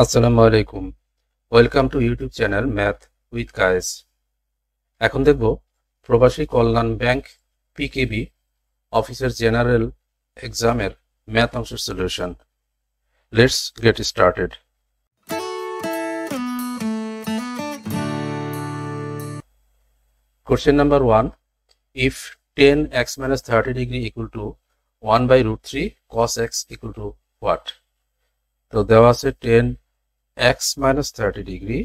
আসসালামু আলাইকুম। Welcome to YouTube channel math with Kayes. এখন দেখব Probashi Kallyan bank PKB officer general এক্সামের ম্যাথ অংশের solution. Let's get started. Question number 1. If 10x minus 30 degree equal to 1 by root 3 cos x equal to what? তো দেওয়া আছে 10x minus 30 degree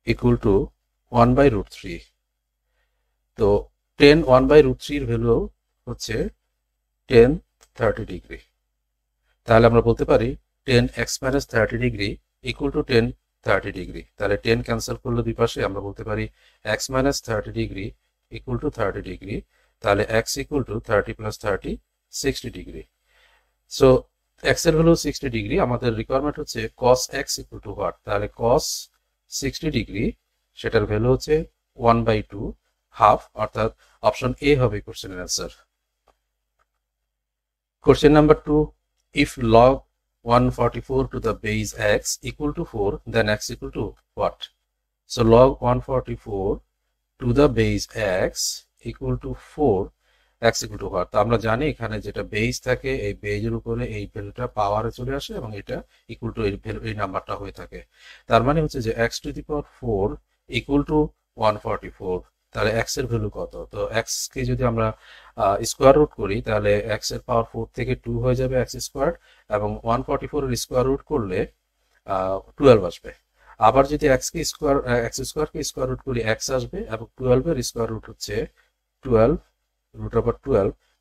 equal to 1 by root 3. তো 10 1 by root 3 এর value হচ্ছে 10 30 degree. তাহলে আমরা বলতে পারি 10x minus 30 degree equal to 10 30 degree. তাহলে 10 ক্যান্সেল করলে দুই পাশে আমরা বলতে পারি x minus 30 degree equal to 30 degree. তাহলে x equal to 30 plus 30 60 degree. So x এর ভ্যালু 60 ডিগ্রি, আমাদের রিকোয়ারমেন্ট হচ্ছে cos x equal to what? তাহলে cos 60 ডিগ্রি সেটার ভ্যালু হচ্ছে 1/2 হাফ, অর্থাৎ অপশন এ হবে কোশ্চেনের answer. Question number 2. If log 144 to the base x equal to 4, then x equal to what? So log 144 to the base x equal to 4, x equal to what? তো আমরা জানি এখানে যেটা base থাকে এই বেজের উপরে এই ভ্যালুটা পাওয়ারে চলে আসে এবং এটা ইকুয়াল টু এই নাম্বারটা হয়ে থাকে। তার মানে হচ্ছে যে x two the power 4 equal to 144। তাহলে x এর ভ্যালু কত? তো x কে যদি আমরা স্কোয়ার রুট করি তাহলে x এর পাওয়ার 4 থেকে 2 হয়ে যাবে x স্কোয়ার, এবং 144 এর স্কোয়ার রুট করলে 12 আসবে। আবার যদি x স্কোয়ার কে স্কোয়ার রুট করি x আসবে, এবং 12 এর স্কোয়ার রুট হচ্ছে 12 রুট ওভার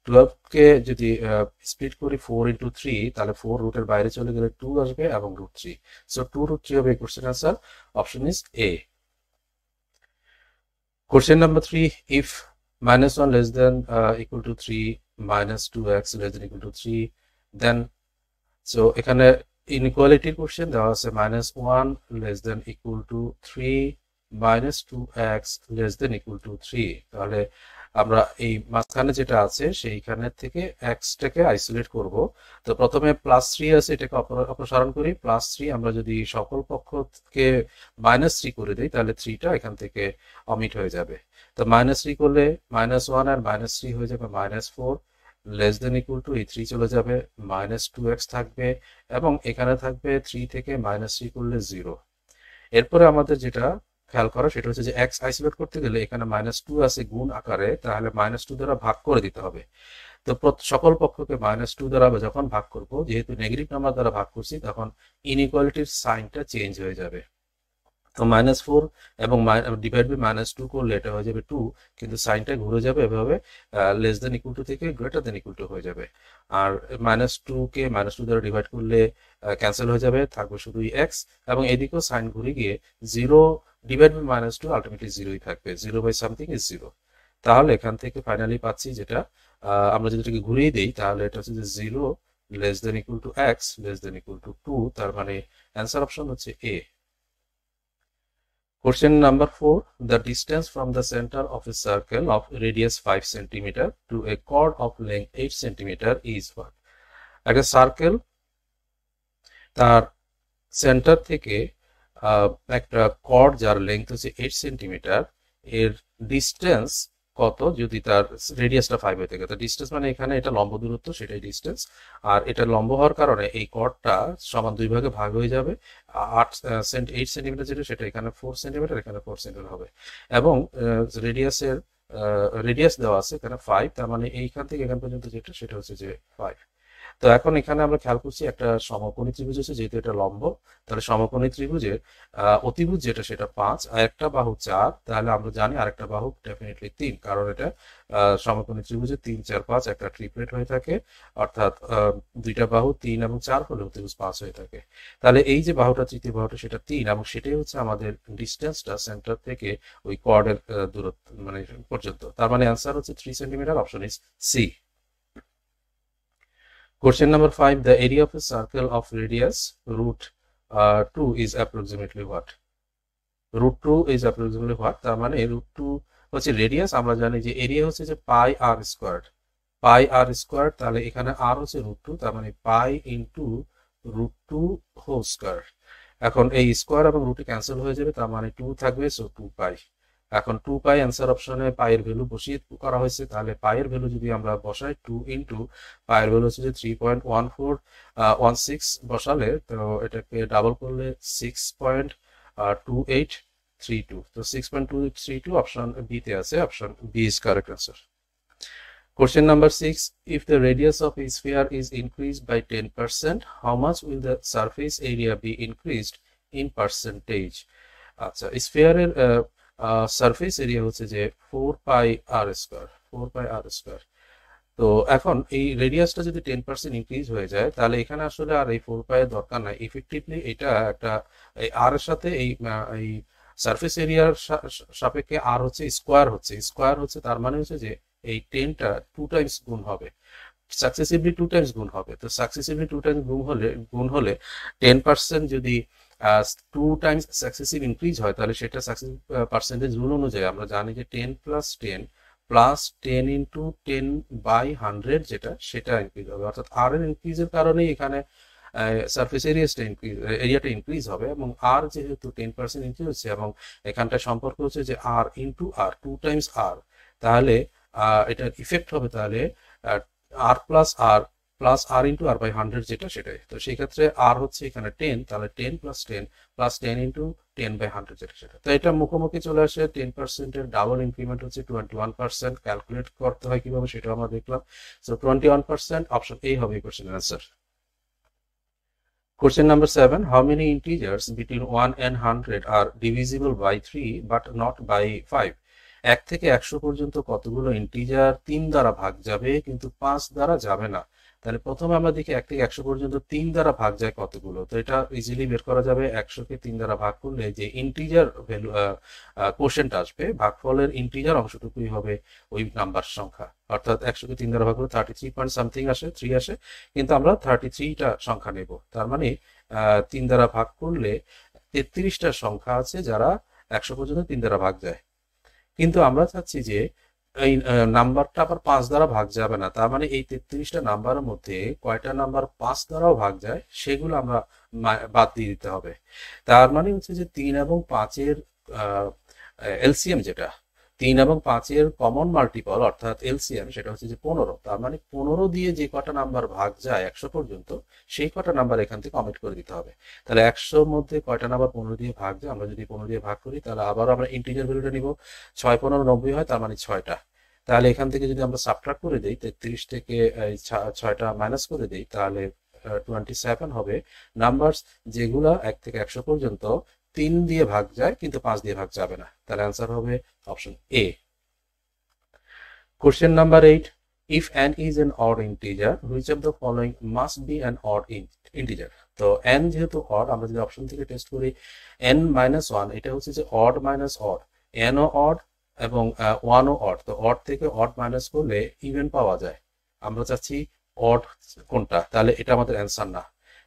12 কে যদি স্প্লিট করি 4 into 3, তাহলে 4 রুটের বাইরে চলে গেলে 2 আসবে এবং রুট 3। সো 2 root 3 হবে question answer. Option is a. Question number 3. If minus 1 less than equal to 3 minus 2x less than equal to 3, then so এখানে ইনইকুয়ালিটির কোশ্চেন দেওয়া আছে minus 1 less than equal to 3 minus 2x less than equal to 3। তাহলে আমরা এই মাঝখানে যেটা আছে সেইখানে থেকে x টাকে আইসোলেট করব। তো প্রথমে +3 আছে, এটাকে অপসারণ করি। +3 আমরা যদি সকল পক্ষকে -3 করে দেই তাহলে 3টা এখান থেকে অমিট হয়ে যাবে। তো -3 করলে -1 আর -3 হয়ে যাবে -4, লেস দেন ইকুয়াল টু এই 3 চলে যাবে, -2x থাকবে এবং এখানে থাকবে 3 থেকে -3 করলে 0। এরপরে আমাদের যেটা খেয়াল করা সেটা হচ্ছে যে x আইসোলেট করতে গেলে এখানে -2 আছে গুণ আকারে, তাহলে -2 দ্বারা ভাগ করে দিতে হবে। তো সকল পক্ষকে -2 দ্বারা যখন ভাগ করব, যেহেতু নেগেটিভ নাম্বার দ্বারা ভাগ করছি, তখন ইনইকুয়ালিটির সাইনটা চেঞ্জ হয়ে যাবে। তো -4 এবং ডিভাইড বাই -2 করলে এটা হয়ে যাবে 2, কিন্তু সাইনটা ঘুরে যাবে এভাবে লেস দেন ইকুয়াল টু থেকে গ্রেটার দেন ইকুয়াল টু হয়ে যাবে। আর -2 কে -2 দ্বারা ডিভাইড করলে ক্যান্সেল হয়ে যাবে, থাকবে শুধুই x, এবং এদিকেও সাইন ঘুরে গিয়ে 0 ডিভাইড বাই -2 আলটিমেটলি 0ই থাকবে, 0 বাই সামথিং ইজ 0। তাহলে এখান থেকে ফাইনালি পাচ্ছি যেটা আমরা যদি এটাকে ঘুরিয়ে দেই তাহলে এটা হচ্ছে যে 0 less than equal to x less than equal to 2। তার মানে অ্যান্সার অপশন হচ্ছে এ। Question number 4. The distance from the center of a circle of radius 5 cm to a chord of length 8 cm is what? একটা circle তার centre থেকে একটা cord যার length হচ্ছে 8 centimetre, এর ডিস্টেন্স কত যদি তার রেডিয়াসটা 5 হয়ে থাকে। তো ডিস্টেন্স মানে এখানে এটা লম্ব দূরত্ব, সেটাই ডিস্টেন্স। আর এটা লম্ব হওয়ার কারণে এই কর্ডটা সমান দুই ভাগে ভাগ হয়ে যাবে। 8 সেন্টিমিটার যেটা সেটা এখানে 4 সেন্টিমিটার, এখানে 4 সেন্টিমিটার হবে, এবং রেডিয়াস দেওয়া আছে এখানে 5, তার মানে এইখান থেকে এখান পর্যন্ত যেটা সেটা হচ্ছে যে 5। তো এখন এখানে আমরা খেয়াল করছি একটা সমকোণী ত্রিভুজ আছে, যেহেতু এটা লম্ব, তাহলে সমকোণী ত্রিভুজের অতিভুজ যেটা সেটা 5 আর একটা বাহু 4, তাহলে আমরা জানি আরেকটা বাহু ডেফিনেটলি 3, কারণ এটা সমকোণী ত্রিভুজে 3 4 5 একটা ট্রিপলেট হয়ে থাকে, অর্থাৎ দুইটা বাহু 3 এবং 4 হলে অতিভুজ 5 হয়ে থাকে। তাহলে এই যে বাহুটা, তৃতীয় বাহুটা, সেটা 3, এবং সেটাই হচ্ছে আমাদের ডিস্টেন্সটা সেন্টার থেকে ওই কর্ডের দূরত্ব মানে পর্যন্ত। তার মানে অ্যান্সার হচ্ছে 3 centimetre. Option is C. Question number 5. The area of a circle of radius √2 is approximately what? √2 is approximately what? তার মানে √2 হচ্ছে রেডিয়াস। আমরা জানি যে এরিয়া হচ্ছে যে পাই আর স্কোয়ার, তাহলে এখানে আর হচ্ছে √2, তার মানে পাই ইন্টু √2 হোল স্কয়ার। এখন এই স্কয়ার এবং রুটে ক্যান্সেল হয়ে যাবে, তার মানে 2 থাকবে, সো 2 পাই। এখন 2 পাই অ্যান্সার অপশনে পাইয়ের ভ্যালু বসিয়ে করা হয়েছে, তাহলে পাইয়ের ভ্যালু যদি আমরা বসাই 2 ইন্টু পাইয়ের ভ্যালু হচ্ছে যে 3.1416 বসালে, তো এটাকে ডাবল করলে 6.2832, তো 6.2832 অপশন বি তে আছে, option B is correct answer. Question number 6. If the radius of a sphere is increased by 10%, how much will the surface area be increased in percentage? আচ্ছা, স্ফিয়ারের সারফেস এরিয়া হচ্ছে যে 4 পাই আর square, 4 পাই আর square. তো এখন এই রেডিয়াসটা যদি 10% increase হয়ে যায়, তাহলে এখানে আসলে আর এই 4 পাই এর দরকার নাই। ইফেক্টিভলি এটা একটা এই আর এর সাথে এই সারফেস এরিয়ার সাপেক্ষে আর হচ্ছে স্কয়ার হচ্ছে, তার মানে হচ্ছে যে এই 10টা 2 টাইমস গুণ হবে, সাকসেসিভলি 2 টাইমস গুণ হবে। তো সাকসেসিভলি 2 টাইমস গুণ হলে 10% যদি 2 টাইমস সাকসেসিভ ইনক্রিজ হয়, তাহলে সেটা সাকসেসিভ পার্সেন্টেজ রুল অনুযায়ী আমরা জানি যে 10 প্লাস 10 ইন্টু 10 বাই 100 যেটা, সেটা ইনক্রিজ হবে। অর্থাৎ আর এর ইনক্রিজের কারণেই এখানে সারফেস এরিয়াটা ইনক্রিজ হবে, এবং আর যেহেতু 10% ইনক্রিজ হচ্ছে এবং এখানটা সম্পর্ক হচ্ছে যে আর ইন্টু আর, 2 টাইমস আর, তাহলে এটার ইফেক্ট হবে তাহলে R plus R into R by 100 যেটা, সেটাই। তো সেই ক্ষেত্রে আর হচ্ছে এখানে 10, তাহলে 10 প্লাস 10 ইন্টু 10 বাই 100 যেটা, সেটা। তো এটা মুখোমুখি চলে আসে। 10% এর ডাবল ইনক্রিমেন্ট হচ্ছে 21%। ক্যালকুলেট করতে হয় কিভাবে সেটা আমরা দেখলাম। সো 21%, অপশন এ হবে এই কোশ্চেনের answer. Question number 7. How many integers between 1 and 100 are divisible by 3 but not by 5? 1 থেকে 100 পর্যন্ত কতগুলো ইন্টিজার 3 দ্বারা ভাগ যাবে কিন্তু 5 দ্বারা যাবে না? তাহলে প্রথমে আমরা দেখি 1 থেকে 100 পর্যন্ত 3 দ্বারা ভাগ যায় কতগুলো। তো এটা ইজিলি বের করা যাবে। 100 কে 3 দ্বারা ভাগ করলে যে ইন্টিজার ভ্যালু কোশ্চেনটা আসবে, ভাগফলের ইন্টিজার অংশটুকুই হবে ওই নাম্বার সংখ্যা। অর্থাৎ 100 কে 3 দ্বারা ভাগ করলে 33 পয়েন্ট সামথিং আসে, 3 আসে, কিন্তু আমরা 33টা সংখ্যা নেব। তার মানে 3 দ্বারা ভাগ করলে 33টা সংখ্যা আছে যারা 100 পর্যন্ত 3 দ্বারা ভাগ যায়। কিন্তু আমরা চাচ্ছি যে এই নাম্বারটা আবার 5 দ্বারা ভাগ যাবে না। তার মানে এই 33টা নাম্বারের মধ্যে কয়টা নাম্বার 5 দ্বারাও ভাগ যায় সেগুলো আমরা বাদ দিয়ে দিতে হবে। তার মানে হচ্ছে যে 3 এবং 5 এর এলসিএম যেটা, 3 এবং 5 এর কমন মাল্টিপল অর্থাৎ এলসিএম, সেটা হচ্ছে যে 15। তার মানে 15 দিয়ে যে কটা নাম্বার ভাগ যায় 100 পর্যন্ত, সেই কটা নাম্বার এখান থেকে কমেন্ট করে দিতে হবে। তাহলে 100-র মধ্যে কয়টা নাম্বার 15 দিয়ে ভাগ যায়, আমরা যদি 15 দিয়ে ভাগ করি, তাহলে আবার আমরা ইন্টিজার ভ্যালুটা নিব। 6 15 90 হয়, তার মানে 6টা। তাহলে এখান থেকে যদি আমরা সাবট্রাক্ট করে দেই, 33 থেকে 6টা মাইনাস করে দেই, তাহলে 27 হবে নাম্বারস যেগুলা 1 থেকে 100 পর্যন্ত 3 দিয়ে ভাগ যায় কিন্তু 5 দিয়ে ভাগ যাবে না। তাহলে অ্যান্সার হবে option A. Question number 8. If n is an odd integer, which of the following must be an odd integer? তো n যেহেতু odd, আমরা যদি অপশন থেকে টেস্ট করি, n-1 এটা হচ্ছে যে odd minus odd, n ও odd এবং 1 ও odd। তো odd থেকে odd মাইনাস করলে ইভেন পাওয়া যায়। আমরা চাচ্ছি odd কোনটা, তাহলে এটা আমাদের অ্যান্সার না।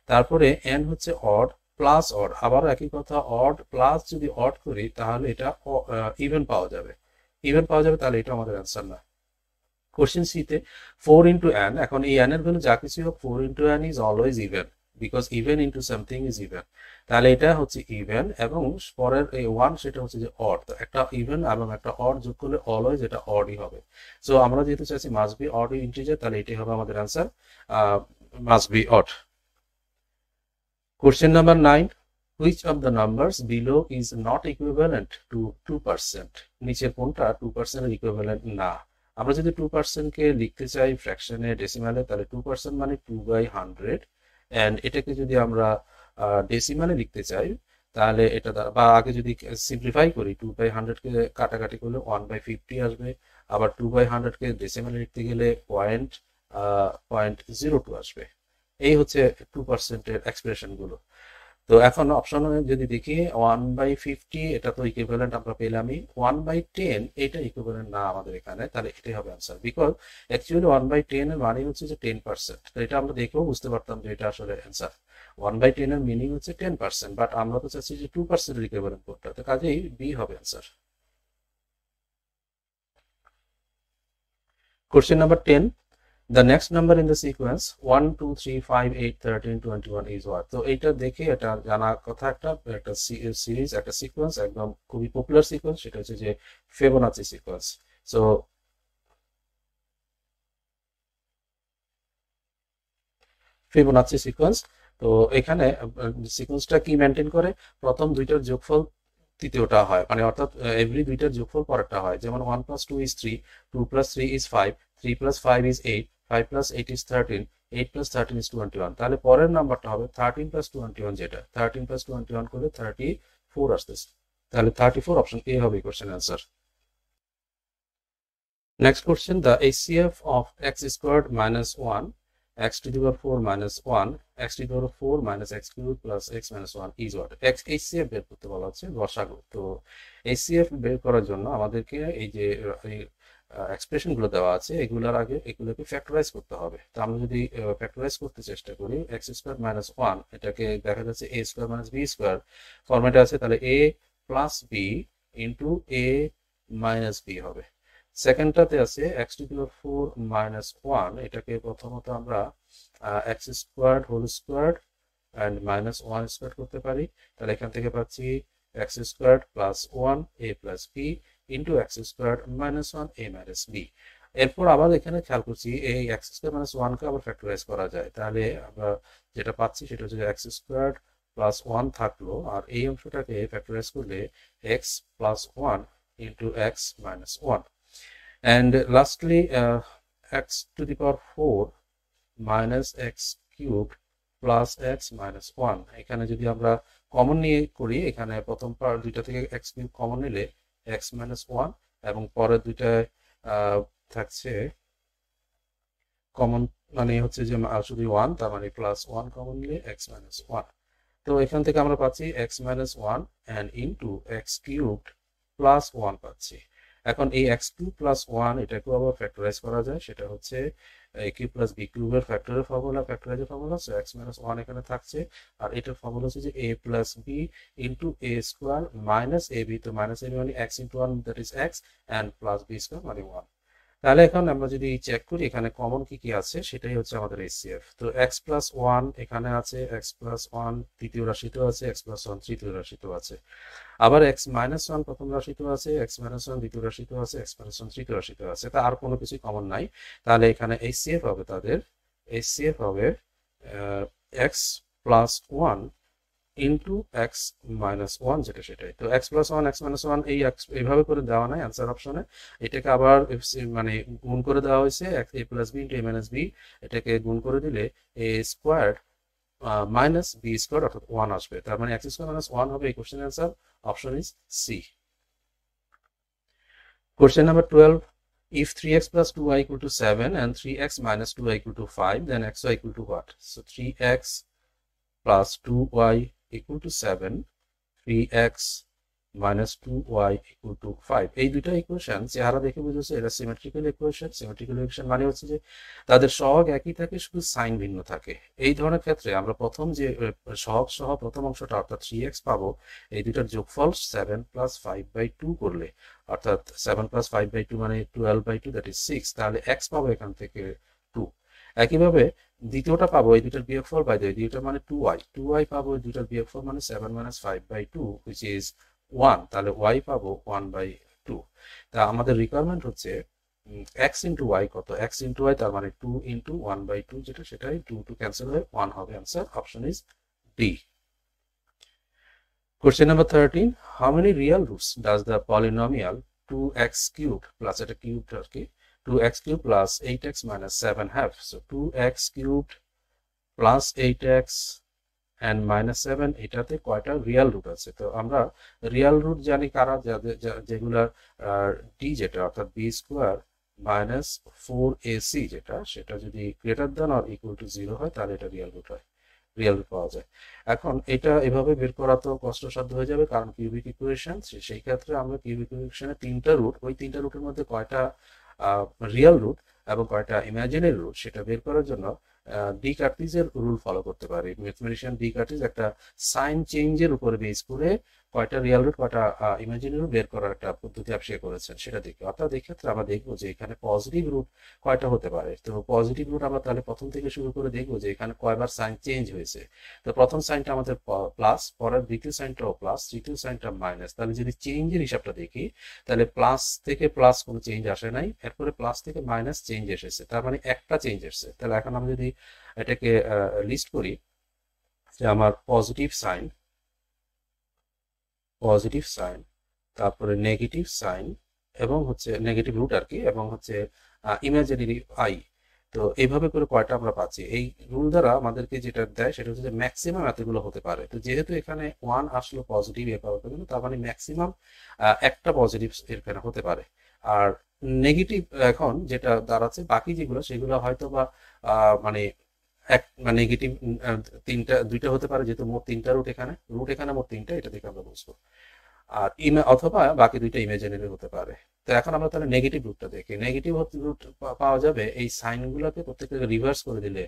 তারপরে n হচ্ছে odd প্লাস odd, আবারও একই কথা, odd প্লাস যদি odd করি তাহলে এটা ইভেন পাওয়া যাবে, তাহলে এটা আমাদের অ্যান্সার না। কোশ্চেন সিতে 4 ইন্টু n, এখন এই n এর ভ্যালু যা কিছু হোক, 4 into n is always even, because even into something is even. তাহলে এটা হচ্ছে ইভেন, এবং পরের এই 1 সেটা হচ্ছে যে অড। তো একটা ইভেন এবং একটা অড যোগ করলে অলওয়েজ এটা অডই হবে। সো আমরা যেহেতু চাইছি মাস্ট বি অড ইন্টিজার, তাহলে এটাই হবে আমাদের answer, must be odd. Question number 9. Which of the numbers below is not equivalent to 2%? নিচের কোনটা 2% এর ইকুইভ্যালেন্ট না? আমরা যদি 2% কে লিখতে চাই ফ্র্যাকশনে, ডেসিমালে, তাহলে 2% মানে 2/100, এন্ড এটাকে যদি আমরা ডেসিমালে লিখতে চাই, তাহলে এটা বা আগে যদি সিম্পলিফাই করি, 2/100 কে কাটাকাটি করলে 1/50 আসবে। আবার 2/100 কে ডেসিমালে লিখতে গেলে 0.02 আসবে। এই হচ্ছে 2% এর এক্সপ্রেশন গুলো। তো এখন অপশনে যদি দেখি 1/50, এটা তো ইকুইভ্যালেন্ট আমরা পেলামই। 1/10 এটা ইকুইভ্যালেন্ট না আমাদের এখানে, তাহলে এটাই হবে आंसर, বিকজ অ্যাকচুয়ালি 1/10 এর মানে হচ্ছে যে 10%। তো এটা আমরা দেখেও বুঝতে পারতাম যে এটা আসলে आंसर। 1/10 এর মিনিং হচ্ছে 10%, বাট আমরা তো চাচ্ছি যে 2% এর ইকুইভ্যালেন্ট কোনটা, তো কাজেই বি হবে answer. Question number 10. The next number in the sequence 1 2 3 5 8 13 21 is what? তো এইটা দেখে এটা জানা কথা একটা সিরিজ একটা সিকোয়েন্স একদম খুবই পপুলার সিকোয়েন্স, সেটা হচ্ছে যে Fibonacci sequence. So Fibonacci sequence, তো এখানে সিকোয়েন্সটা কি মেনটেন করে, প্রথম দুইটার যোগফল তৃতীয়টা হয়, মানে অর্থাৎ এভরি দুইটার যোগফল পরেরটা হয়। যেমন 1 + 2 = 3, 2 + 3 = 5, 3 + 5 = 8, 5 + 8 = 13, 8 + 13 = 21। তাহলে পরের নাম্বারটা হবে 13 + 21, যেটা 13 + 21 করলে 34 আসতেছে। তাহলে 34 অপশন এ হবে question answer. Next question, the HCF of x² - 1 x⁴ - 1 x⁴ - x³ + x - 1 is what? HCF বের করতে বলা হচ্ছে লসাগু। তো HCF বের করার জন্য আমাদেরকে এই যে এক্সপ্রেশন গুলো দেওয়া আছে এগুলোর আগে এগুলোকে ফ্যাক্টরাইজ করতে হবে। তো আমরা যদি ফ্যাক্টরাইজ করতে চেষ্টা করি, x² - 1 এটাকে দেখা যাচ্ছে a² - b² ফরম্যাটে আছে, তাহলে a + b * a - b হবে। সেকেন্ডটাতে আছে x⁴ - 1, এটাকে প্রথমত আমরা x² and -1² করতে পারি। তাহলে এখান থেকে পাচ্ছি x² + 1 a + b * x² - 1 a - b। এরপর আবার এখানে খেয়াল করছি এই x² - 1 কে আবার ফ্যাক্টরাইজ করা যায়। তাহলে আমরা যেটা পাচ্ছি সেটা হচ্ছে x² + 1 থাকলো, আর এই অংশটাকে ফ্যাক্টরাইজ করলে x + 1 * x - 1। And lastly, x⁴ - x³ + x - 1, এখানে যদি আমরা কমন নিয়ে করি, এখানে প্রথম পার্ট দুইটা থেকে x³ কমন নিলে x - 1 এবং পরের দুইটায় থাকছে কমন, মানে হচ্ছে যে শুধু 1, তার মানে +1 কমন নিলে x - 1। তো এখান থেকে আমরা পাচ্ছি x - 1 and x³ + 1 পাচ্ছি। এখন এই x³ + 1 এটাকেও আবার ফ্যাক্টরাইজ করা যায়, সেটা হচ্ছে a³ + b³ এর ফ্যাক্টরের ফর্মুলা, ফ্যাক্টরাইজের ফর্মুলা। সো x - 1 এখানে থাকছে, আর এটার ফর্মুলা হচ্ছে যে a + b * a² - ab, তো -ab মানে x * 1 that is x and +b² মানে 1। তাহলে এখন আমরা যদি চেক করি এখানে কমন কি কি আছে, সেটাই হচ্ছে আমাদের HCF। তো x + 1 এখানে আছে, x + 1 তৃতীয় রাশিতেও আছে, x + 1 তৃতীয় রাশিতেও আছে, আবার x - 1 প্রথম রাশিতেও আছে, x - 1 দ্বিতীয় রাশিতেও আছে, x - 1 তৃতীয় রাশিতেও আছে। তা আর কোনো কিছু কমন নাই। তাহলে এখানে HCF হবে তাদের x + 1 * x - 1, যেটা সেটাই। তো x + 1 x - 1 এইভাবে করে দেওয়া নাই অ্যান্সার অপশনে, এটাকে আবার মানে গুণ করে দেওয়া হয়েছে a + b * a - b, এটাকে গুণ করে দিলে a² - b² অর্থাৎ 1 আসবে। তার মানে x² - 1 হবে এই question answer. Option is C. Question number 12. If 3x + 2y = 7 and 3x - 2y = 5, then xy = what? So 3x + 2y = 7, 3x - 2y = 5, এই দুইটা ইকুয়েশন চেহারা দেখে বুঝেছে এটা সিমেট্রিক্যাল ইকুয়েশন। সিমেট্রিক্যাল ইকুয়েশন মানে হচ্ছে যে তাদের সহগ একই থাকে, শুধু সাইন ভিন্ন থাকে। এই ধরনের ক্ষেত্রে আমরা প্রথম যে সহগ সহ প্রথম অংশটা অর্থাৎ 3x পাবো, এই দুইটার যোগফল 7 + 5/2 করলে, অর্থাৎ 7 + 5/2 মানে 12/2 দ্যাট ইজ 6, তাহলে x পাবো এখান থেকে 2। একইভাবে দ্বিতীয়টা পাবো এই দুইটার বিয়োগফল, বাই দ্য ওয়ে দ্বিতীয়টা মানে 2y পাবো, এই দুইটার বিয়োগফল মানে 7 - 5/2 which is 1, তাহলে y পাবো 1/2। তা আমাদের রিকোয়ারমেন্ট হচ্ছে x * y কত, x * y তার মানে 2 * 1/2, যেটা সেটাই 2 ক্যান্সেল হয়ে 1 হবে answer. Option is D. Question number 13. How many real roots does the polynomial 2x³ plus এটা কিউবড আর কি 2x³ plus 8x - 7 have? So 2x³ plus 8x and -7, এটাতে কয়টা রিয়েল রুট আছে? তো আমরা রিয়েল রুট জানি কারা, যেগুলা ডি যেটা অর্থাৎ b² - 4ac যেটা, সেটা যদি greater than or equal to 0 হয় তাহলে এটা রিয়েল রুট হয়, রিয়েল রুট পাওয়া যায়। এখন এটা এভাবে বের করা তো কষ্টসাধ্য হয়ে যাবে, কারণ কিউবিক ইকুয়েশন। সেই ক্ষেত্রে আমরা কিউবিক ইকুয়েশনে তিনটা রুট, ওই তিনটা রুটের মধ্যে কয়টা রিয়েল রুট এবং কয়টা ইমাজিনারি রুট সেটা বের করার জন্য ডি কার্টিজের রুল ফলো করতে পারি। ম্যাথমেটিশিয়ান ডি কার্টিজ একটা সাইন চেঞ্জের উপরে বেস করে কয়টা রিয়েল রুট কয়টা ইমাজিনারি রুট বের করার একটা পদ্ধতি আবিষ্কার করেছেন সেটা দেখি। অর্থাৎ এই ক্ষেত্রে আমরা দেখবো যে এখানে পজিটিভ রুট কয়টা হতে পারে। তো পজিটিভ রুট আমরা তাহলে প্রথম থেকে শুরু করে দেখবো যে এখানে কয়বার সাইন চেঞ্জ হয়েছে। তো প্রথম সাইনটা আমাদের প্লাস, পরের দ্বিতীয় সাইনটাও প্লাস, তৃতীয় সাইনটা মাইনাস। তাহলে যদি চেঞ্জের হিসাবটা দেখি তাহলে প্লাস থেকে প্লাস কোনো চেঞ্জ আসে নাই, এরপরে প্লাস থেকে মাইনাস চেঞ্জ এসেছে, তার মানে একটা চেঞ্জ এসেছে। তাহলে এখন আমি যদি এটাকে লিস্ট করি যে আমার পজিটিভ সাইন, তারপরে নেগেটিভ সাইন এবং হচ্ছে নেগেটিভ রুট আর কি, এবং হচ্ছে ইমাজিনারি আই। তো এইভাবে করে কয়টা আমরা পাচ্ছি। এই রুল দ্বারা আমাদেরকে যেটা দেয় সেটা হচ্ছে যে ম্যাক্সিমাম এতগুলো হতে পারে। তো যেহেতু এখানে 1 আসলো পজিটিভ এ পাওয়ার জন্য, তার মানে ম্যাক্সিমাম একটা পজিটিভ এখানে হতে পারে। আর নেগেটিভ এখন যেটা দাঁড়াচ্ছে বাকি যেগুলো সেগুলো হয়তো বা মানে এক নেগেটিভ দুইটা হতে পারে, যেহেতু মোট তিনটা রুট এখানে মোট তিনটা, এটা থেকে আমরা বুঝবো। আর অথবা বাকি দুইটা ইমাজিনারি হতে পারে। তো এখন আমরা তাহলে নেগেটিভ রুটটা দেখি। নেগেটিভ রুট পাওয়া যাবে এই সাইনগুলোকে প্রত্যেকটাকে রিভার্স করে দিলে,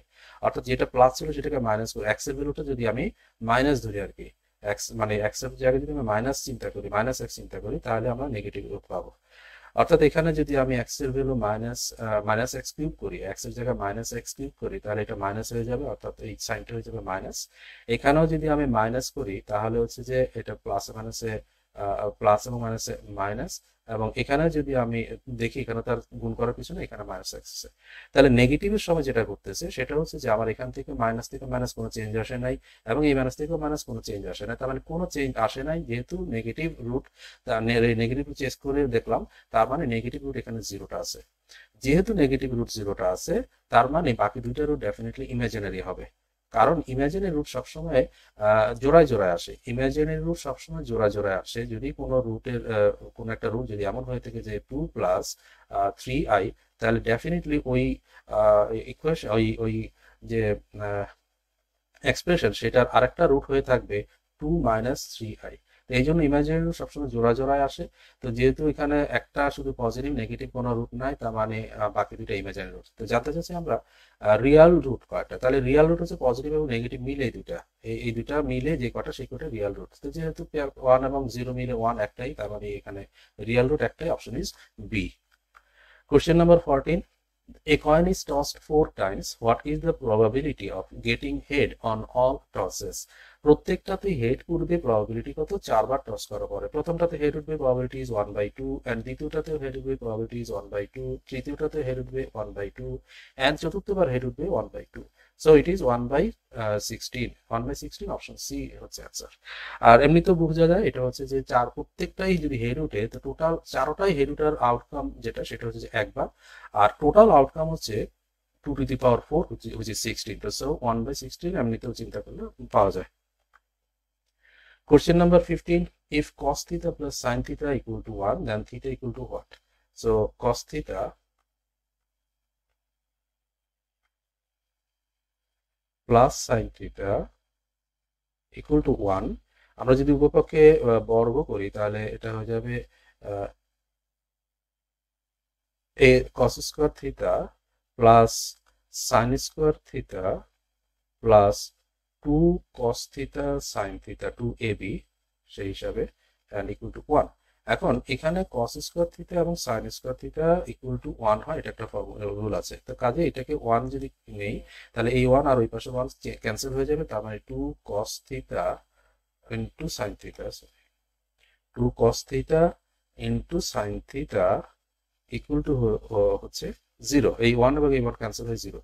অর্থাৎ যেটা প্লাস ছিল সেটাকে মাইনাস করে এক্স এর ভ্যালুটা যদি আমি মাইনাস ধরি আর কি, এক্স মানে এক্স এর জায়গায় যদি আমি মাইনাস চিন্তা করি, মাইনাস এক্স চিন্তা করি, তাহলে আমরা নেগেটিভ রুট পাবো। অর্থাৎ এখানে যদি আমি এক্স এর ভ্যালু মাইনাস এক্স কিউব করি, এক্স এর জায়গায় মাইনাস এক্স কিউব করি, তাহলে এটা মাইনাস হয়ে যাবে, অর্থাৎ এই সাইনটা হয়ে যাবে মাইনাস। এখানেও যদি আমি মাইনাস করি তাহলে হচ্ছে যে এটা প্লাস এবং মাইনাসে মাইনাস, এবং এখানে যদি আমি দেখি এখানে তার গুণ করার পিছনে এখানে মাইনাস এক্স আছে। তাহলে নেগেটিভের সময় যেটা ঘটতেছে সেটা হচ্ছে যে আমার এখান থেকে মাইনাস কোনো চেঞ্জ আসে নাই, এবং এই মাইনাস থেকে মাইনাস কোনো চেঞ্জ আসে নাই, তার মানে কোনো চেঞ্জ আসে নাই। যেহেতু নেগেটিভ রুট, নেগেটিভ চেঞ্জ করে দেখলাম, তার মানে নেগেটিভ রুট এখানে জিরোটা আছে। যেহেতু নেগেটিভ রুট জিরোটা আছে, তার মানে বাকি দুইটা রুট ডেফিনেটলি ইমাজিনারি হবে, কারণ ইমাজিনারি রুট সবসময় জোড়ায় জোড়ায় আসে। ইমাজিনারি রুট সবসময় জোড়ায় জোড়ায় আসে। যদি কোনো রুটের কোনো একটা রুট যদি এমন হয়ে থাকে যে 2 প্লাস 3i, তাহলে ডেফিনেটলি ওই ইকুয়েশন ওই যে এক্সপ্রেশন সেটার আরেকটা রুট হয়ে থাকবে 2 মাইনাস 3i। এই জন্য ইমাজিনারি রুট সবসময় জোড়া জোড়ায় আসে। তো যেহেতু এখানে একটা শুধু পজিটিভ নেগেটিভ কোনো রুট নাই, তার মানে বাকি দুইটা ইমাজিনারি রুট। তো জানতে চাচ্ছি আমরা রিয়াল রুট কয়টা। তাহলে রিয়াল রুট হচ্ছে পজিটিভ এবং নেগেটিভ মিলে দুইটা, এই দুইটা মিলে যে কটা সেই কটা রিয়াল রুট। তো যেহেতু 1 এবং 0 মিলে 1 একটাই, তার মানে এখানে রিয়াল রুট একটাই, option is B. Question number 14. A coin is tossed 4 times. What is the probability of getting head on all tosses? প্রত্যেকটাতে হেড উঠবে, প্রবাবিলিটি কত? 4 বার টস করার পরে। প্রথমটাতে হেড উঠবে, প্রবাবিলিটি ইজ 1/2, এন্ড দ্বিতীয়টাতেও হেড উঠবে, প্রবাবিলিটি ইজ 1/2, তৃতীয়টাতে হেড উঠবে 1/2, এন্ড চতুর্থবার হেড উঠবে 1/2। So it is 1/16। 1/16 option C হচ্ছে অ্যান্সার। আর এমনিতেও বোঝা যায় এটা হচ্ছে যে প্রত্যেকটাই যদি হেড উঠে, তো টোটাল চারোটাই হেড উঠার আউটকাম যেটা সেটা হচ্ছে যে একবার, আর টোটাল আউটকাম হচ্ছে 2 to the power 4, which is 16. So 1/16 এমনিতেও চিন্তা করলে পাওয়া যায়। Question number 15. If cos theta plus sin theta equal to 1, then theta equal to what? So cos theta plus sin theta equal to 1, আমরা যদি উভয়পক্ষে বর্গ করি তাহলে এটা হয়ে যাবে a cos square theta plus sin square theta plus 2 cos theta sin theta 2ab সেই হিসাবে and equal to 1। এখন এখানে cos স্কয়ার থিটা এবং sin square theta equal to 1 হয়, এটা একটা রুল আছে। তো কাজে এটাকে 1 যদি নেই তাহলে এই 1 আর ওই পাশে 1 ক্যান্সেল হয়ে যাবে, তার মানে 2 cos theta into sin theta, 2 cos theta into sin theta equal to হচ্ছে 0। এই 1 এবং এই 1 ক্যান্সেল হয়ে 0।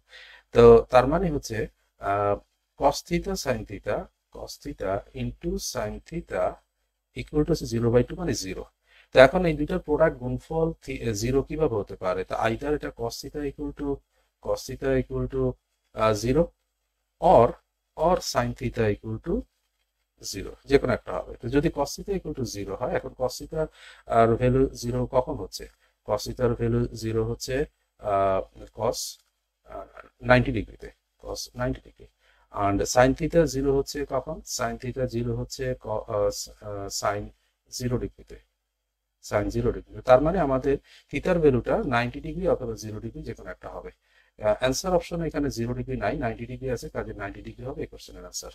তো তার মানে হচ্ছে cos theta sin theta, cos theta into sin theta equal to হচ্ছে 0/2 মানে 0। তো এখন এই দুইটার প্রোডাক্ট গুণফল 0 কিভাবে হতে পারে? তো আইদার এটা cos theta equal to 0 or sin theta equal to 0, যে কোনো একটা হবে। তো যদি cos theta equal to 0 হয়, এখন cos theta আর ভ্যালু 0 কখন হচ্ছে? cos theta এর ভ্যালু 0 হচ্ছে cos 90 ডিগ্রিতে, cos 90 degree. and sin theta 0 হচ্ছে কখন? sin theta 0 হচ্ছে sin 0 ডিগ্রিতে, sin 0 ডিগ্রি। তার মানে আমাদের থিটার ভ্যালুটা 90 ডিগ্রি অথবা 0 ডিগ্রি যে কোনো একটা হবে। অ্যান্সার অপশন এখানে 0 ডিগ্রি নাই, 90 ডিগ্রি আছে, কাজে 90 ডিগ্রি হবে এই কোশ্চেনের অ্যান্সার।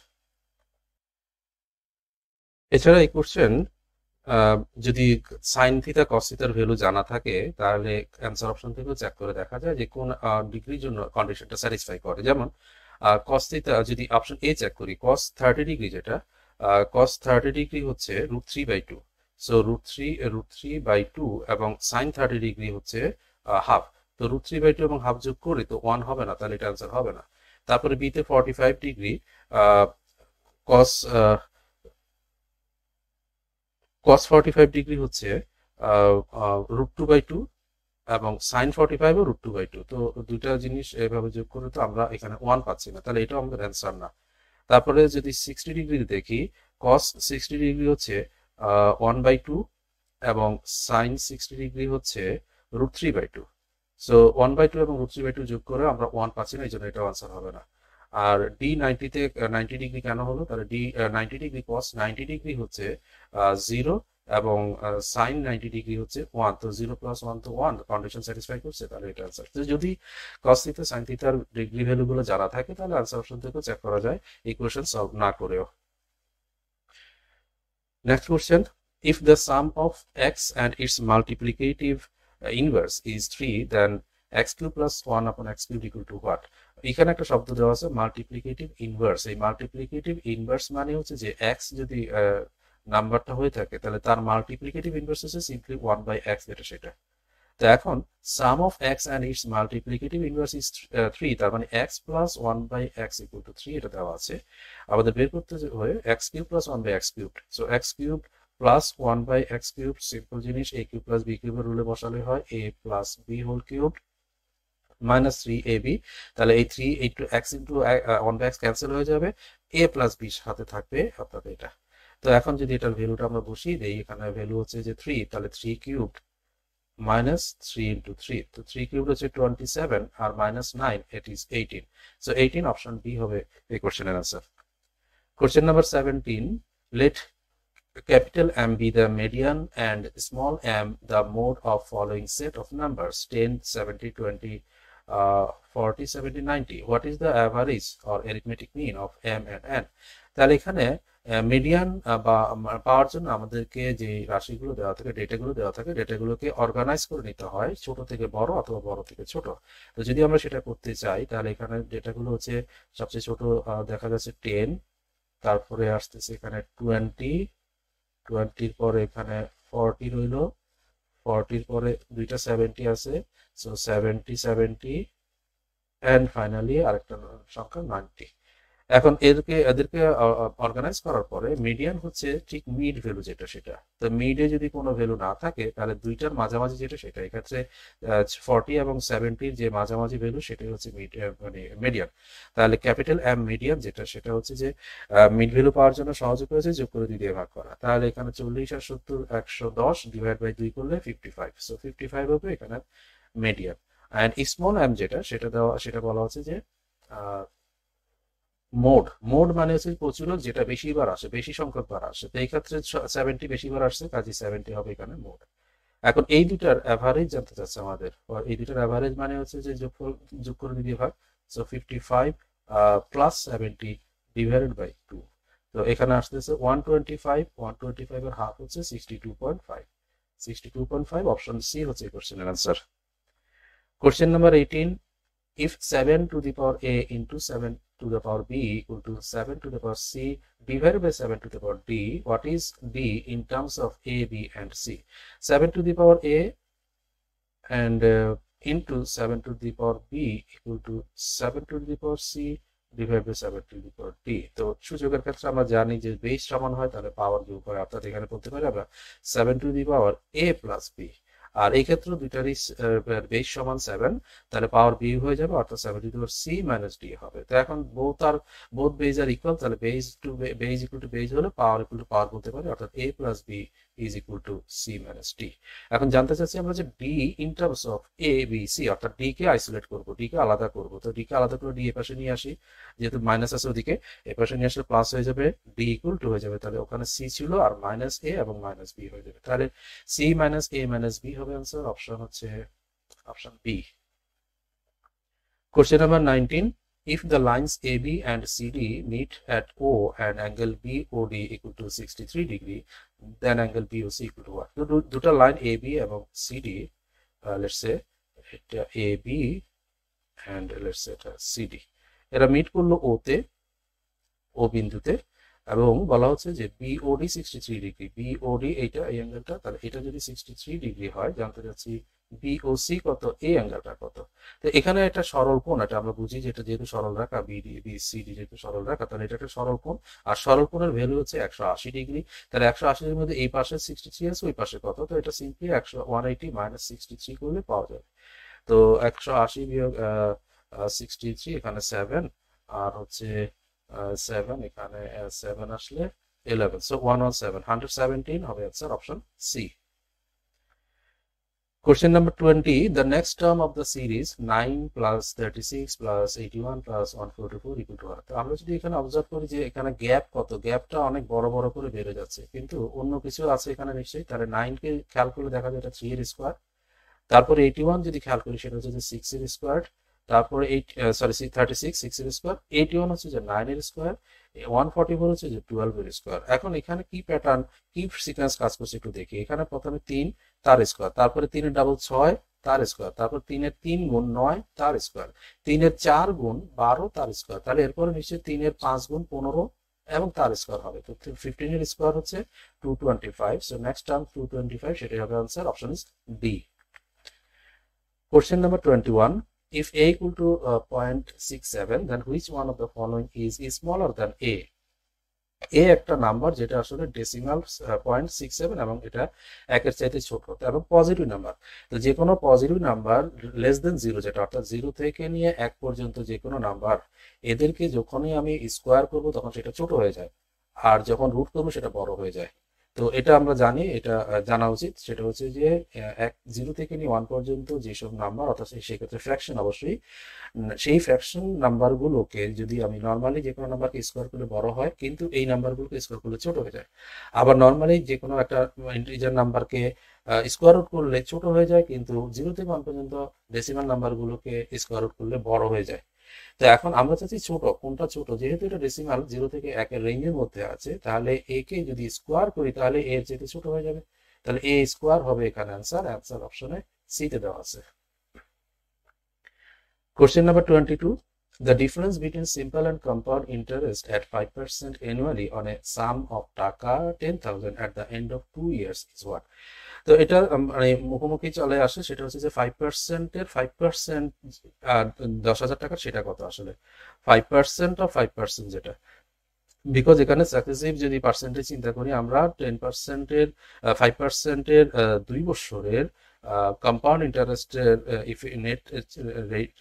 এছাড়া এই কোশ্চেন যদি সাইন থিটা কস থিটার ভ্যালু জানা থাকে তাহলে অ্যান্সার অপশন থেকেও চেক করে দেখা যায় যে কোন ডিগ্রির জন্য কন্ডিশনটা স্যাটিসফাই করে। যেমন কস থিটা যদি অপশন এ চেক করি, কস 30 ডিগ্রি যেটা, কস 30 ডিগ্রি হচ্ছে √3/2। সো √3/2 এবং সাইন 30 ডিগ্রি হচ্ছে হাফ। তো √3/2 এবং হাফ যোগ করি তো 1 হবে না, তাহলে এটা অ্যান্সার হবে না। তারপরে বিতে 45 ডিগ্রি, কস কস 45 ডিগ্রি হচ্ছে √2/2 এবং সাইন 45 ও √2/2। তো দুইটা জিনিস এভাবে যোগ করে তো আমরা এখানে 1 পাচ্ছি না, তাহলে এটাও আমাদের অ্যান্সার না। তারপরে যদি 60 ডিগ্রি দেখি, কস 60 ডিগ্রি হচ্ছে 1/2 এবং সাইন 60 ডিগ্রি হচ্ছে √3/2। সো 1/2 এবং √3/2 যোগ করে আমরা 1 পাচ্ছি না, এই জন্য এটাও আনসার হবে না। আর ডি 90-তে 90 ডিগ্রি কেন হলো, তাহলে ডি 90 ডিগ্রি কস 90 ডিগ্রি হচ্ছে 0 এবং সাইন 90 ডিগ্রি হচ্ছে 1। তো 0 + 1 তো 1, কন্ডিশন স্যাটিসফাই করছে, তাহলে এটা আনসার। তো যদি কস থিটা সাইন থিটার ডিগ্রি ভ্যালুগুলো জানা থাকে তাহলে আনসার অপশন থেকেও চেক করা যায় ইকুয়েশন সলভ না করেও। Next question, if the sum of x and its multiplicative inverse is 3, then x cube plus 1 upon x cube equal to what? এখানে একটা শব্দ দেওয়া আছে মাল্টিপ্লিকেটিভ ইনভার্স। এই মাল্টিপ্লিকেটিভ ইনভার্স মানে হচ্ছে যে x যদি নাম্বারটা হয়ে থাকে তাহলে তার মাল্টিপ্লিকেটিভ ইনভার্স হচ্ছে সিম্পলি 1/x, যেটা সেটা। তো এখন সাম of x and its multiplicative inverse is 3, তার মানে x plus 1/x equal to 3 এটা দেওয়া আছে। আমাদের বের করতে হবে x cube plus 1/x cubed। So x cubed plus 1/x cubed, simple জিনিস, a cube plus b cube এর রুলে বসালে হয় a plus b whole cubed minus 3ab। তাহলে এই 3 into x into 1/x cancel হয়ে যাবে, a plus b সাথে থাকবে অর্থাৎ এটা। তো এখন যদি এটার ভ্যালুটা আমরা বসিয়ে দেই, এখানে ভ্যালু হচ্ছে যে 3, তাহলে 3 cubed minus 3 into 3, তো 3 cubed হচ্ছে 27 আর minus 9 it is 18। so 18 option B হবে এই কোশ্চেনের answer. Question number 17, let capital M be the median and small m the mode of following set of numbers 10, 70, 20, 40, 70, 90. What is the average or arithmetic mean of m and n? তাহলে এখানে median পাওয়ার জন্য আমাদেরকে যে রাশিগুলো দেওয়া থাকে, ডেটাগুলো দেওয়া থাকে, ডেটাগুলোকে organise করে নিতে হয় ছোট থেকে বড় অথবা বড় থেকে ছোট। তো যদি আমরা সেটা করতে চাই তাহলে এখানে ডেটাগুলো হচ্ছে সবচেয়ে ছোট দেখা যাচ্ছে 10, তারপরে আসতেছে এখানে 20, 20-র পরে এখানে 40 রইল, 40-র পরে দুইটা 70 আছে, সো 70, 70 এন্ড ফাইনালি আরেকটা সংখ্যা 90। এখন এদেরকে অর্গানাইজ করার পরে মিডিয়ান হচ্ছে ঠিক মিড ভ্যালু যেটা সেটা। তো মিডে যদি কোনো ভ্যালু না থাকে তাহলে দুইটার মাঝামাঝি যেটা সেটা, এক্ষেত্রে 40 এবং 70-র যে মাঝামাঝি ভ্যালু সেটাই হচ্ছে মানে মিডিয়ান। তাহলে ক্যাপিটাল এম মিডিয়ান যেটা সেটা হচ্ছে যে মিড ভ্যালু পাওয়ার জন্য সহজ উপায় হচ্ছে যোগ করে 2 দিয়ে ভাগ করা। তাহলে এখানে 40 আর 70 110 ডিভাইড বাই 2 করলে 55, সো 55 হবে এখানে মিডিয়ান। অ্যান্ড স্মল এম যেটা সেটা বলা হচ্ছে যে মোড মানে হচ্ছে প্রচুরক, যেটা বেশিবার আসে, বেশি সংখ্যক বার আসে। তো এই ক্ষেত্রে 70 বেশিবার আসছে, কাজে 70 হবে এখানে মোড। এখন এই দুটার অ্যাভারেজ জানতে চাচ্ছে আমাদের। এই দুটার অ্যাভারেজ মানে হচ্ছে যে যোগ করে দিয়ে ভাগ, সো 55 প্লাস 70 ডিভাইডেড বাই 2। তো এখানে আসতেছে 125, 125 এর হাফ হচ্ছে 62.5, 62.5 অপশন সি হচ্ছে এই কোশ্চেনের answer. Question number 18, if 7 to the power a into 7 to the power b equal to 7 to the power c divided by 7 to the power d, what is d in terms of a, b and c? 7 to the power a and into 7 to the power b equal to 7 to the power c divided by 7 to the power d। তো সূচকের ক্ষেত্রে আমরা জানি যে base সমান হয় তাহলে পাওয়ার যোগ হয়, অর্থাৎ এখানে বলতে পারি আমরা 7 to the power a plus b। আর এই ক্ষেত্রে দুইটারই বেস সমান 7, তাহলে পাওয়ার বি হয়ে যাবে, অর্থাৎ 7 to the power C minus D হবে। তো এখন বোথ বেজ আর ইকুয়াল, তাহলে বেজ ইকুয়াল টু বেজ হলে পাওয়ার ইকুয়াল টু পাওয়ার বলতে পারি, অর্থাৎ a plus B is equal to C minus D. এখন জানতে চাচ্ছি আমরা যে D in terms of A B C, অর্থাৎ ডি কে আইসোলেট করবো, ডি কে আলাদা করবো। তো ডি কে আলাদা করে ডি এ পাশে নিয়ে আসি, যেহেতু মাইনাস আছে ওদিকে, এ পাশে নিয়ে আসলে প্লাস হয়ে যাবে, ডি ইকুয়াল টু হয়ে যাবে, তাহলে ওখানে সি ছিল আর মাইনাস এ এবং মাইনাস বি হয়ে যাবে, তাহলে C minus A minus B হবে আনসার, অপশন হচ্ছে option B. Question number 19, if the lines AB and CD meet at O and angle BOD equal to 63 degree, then angle BOC equal to what? দুটো line AB এবং CD, let's say এটা AB and let's say এটা CD, এরা meet করলো O তে, O বিন্দুতে, এবং বলা হচ্ছে যে BOD 63 ডিগ্রি, BOD এইটা এই অ্যাঙ্গেলটা, তাহলে এটা যদি 63 ডিগ্রি হয়, জানতে চাচ্ছি BOC কত, এই অ্যাঙ্গেলটা কত। তো এখানে একটা সরল কোণ, এটা আমরা বুঝি যে এটা যেহেতু সরল রেখা, BCD যেহেতু সরল রেখা, তাহলে এটা একটা সরল কোণ, আর সরল কোণের ভ্যালু হচ্ছে 180 ডিগ্রি। তাহলে 180 এর মধ্যে এই পাশে 63 আছে, ওই পাশে কত, তো এটা সিম্পলি 180 মাইনাস 63 করলে পাওয়া যাবে। তো 180 বিয়োগ 63, এখানে 7, আর হচ্ছে 7, এখানে 7 আসলে 11, so 117 হবে answer option C. Question number 20, the next term of the series 9 plus 36 plus 81 plus 144 equal to what? তো আমরা যদি এখানে অবজার্ভ করি যে এখানে গ্যাপ কত, গ্যাপটা অনেক বড় বড় করে বেড়ে যাচ্ছে, কিন্তু অন্য কিছু আছে এখানে নিশ্চয়ই। তাহলে 9 কে খেয়াল করলে দেখা যায় এটা 3 এর স্কয়ার, তারপরে 81 যদি খেয়াল করি সেটা হচ্ছে যে 6 এর স্কয়ার, তারপরে 36 6 এর স্কয়ার, 81 হচ্ছে যে 9 এর স্কয়ার, 144 হচ্ছে যে 12 এর স্কয়ার। এখন এখানে কি প্যাটার্ন, কি সিকোয়েন্স কাজ করছে একটু দেখি। এখানে প্রথমে 3 তার স্কয়ার, তারপরে 3 এর ডাবল 6 তার স্কয়ার, তারপর 3 এর 3 গুণ 9 তার স্কয়ার, 3 এর 4 গুণ 12 তার স্কয়ার, তাহলে এরপরে নিশ্চয়ই 3 এর 5 গুণ 15 এবং তার স্কয়ার হবে। তো 15 এর স্কয়ার হচ্ছে 225, সো নেক্সট টার্ম 225, সেটাই হবে answer, option is D. Question number 21. If A equal to 0.67, then which one of the following is smaller than A? A একটা নাম্বার যেটা আসলে ডেসিমাল 0.67 এবং এটা একের চাইতে ছোট এবং পজিটিভ নাম্বার। তো যে কোনো পজিটিভ নাম্বার লেস দেন 0, যেটা অর্থাৎ 0 থেকে নিয়ে 1 পর্যন্ত যে কোনো নাম্বার, এদেরকে যখনই আমি স্কোয়ার করব তখন সেটা ছোট হয়ে যায়, আর যখন রুট করবো সেটা বড় হয়ে যায়। তো এটা আমরা জানি, এটা জানা উচিত। সেটা হচ্ছে যে 0 থেকে নিয়ে 1 পর্যন্ত যেসব নাম্বার, অর্থাৎ সেক্ষেত্রে ফ্র্যাকশন অবশ্যই, সেই ফ্র্যাকশন নাম্বারগুলোকে যদি আমি নর্মালি যে কোনো নাম্বারকে স্কোয়ার করলে বড় হয়, কিন্তু এই নাম্বারগুলোকে স্কোয়ার করলে ছোট হয়ে যায়। আবার নর্মালি যে কোনো একটা ইন্টিজার নাম্বারকে স্কোয়ার রুট করলে ছোট হয়ে যায়, কিন্তু 0 থেকে 1 পর্যন্ত ডেসিমাল নাম্বারগুলোকে স্কোয়ার রুট করলে বড় হয়ে যায়। তো এখন আমরা চাচ্ছি ছোট, কোনটা ছোট, যেহেতু এটা ডেসিমাল 0 থেকে 1 এর রেঞ্জের মধ্যে আছে, তাহলে এ কে যদি স্কোয়ার করি তাহলে এর চেয়ে ছোট হয়ে যাবে, তাহলে এ স্কোয়ার হবে এখানে आंसर অপশনে সি তে দেওয়া আছে। Question number 22. The difference between simple and compound interest at 5% annually on a sum of টাকা 10,000 at the end of 2 years is what? তো এটা মানে মুখোমুখি চলে আসে, সেটা হচ্ছে যে 5% এর 5% 10,000 টাকা, সেটা কত আসলে 5% অফ 5%, যেটা বিকজ এখানে সাকসেসিভ যদি পার্সেন্টেজ চিন্তা করি আমরা, 10% এর 5% এর 2 বছরের কম্পাউন্ড ইন্টারেস্টের নেট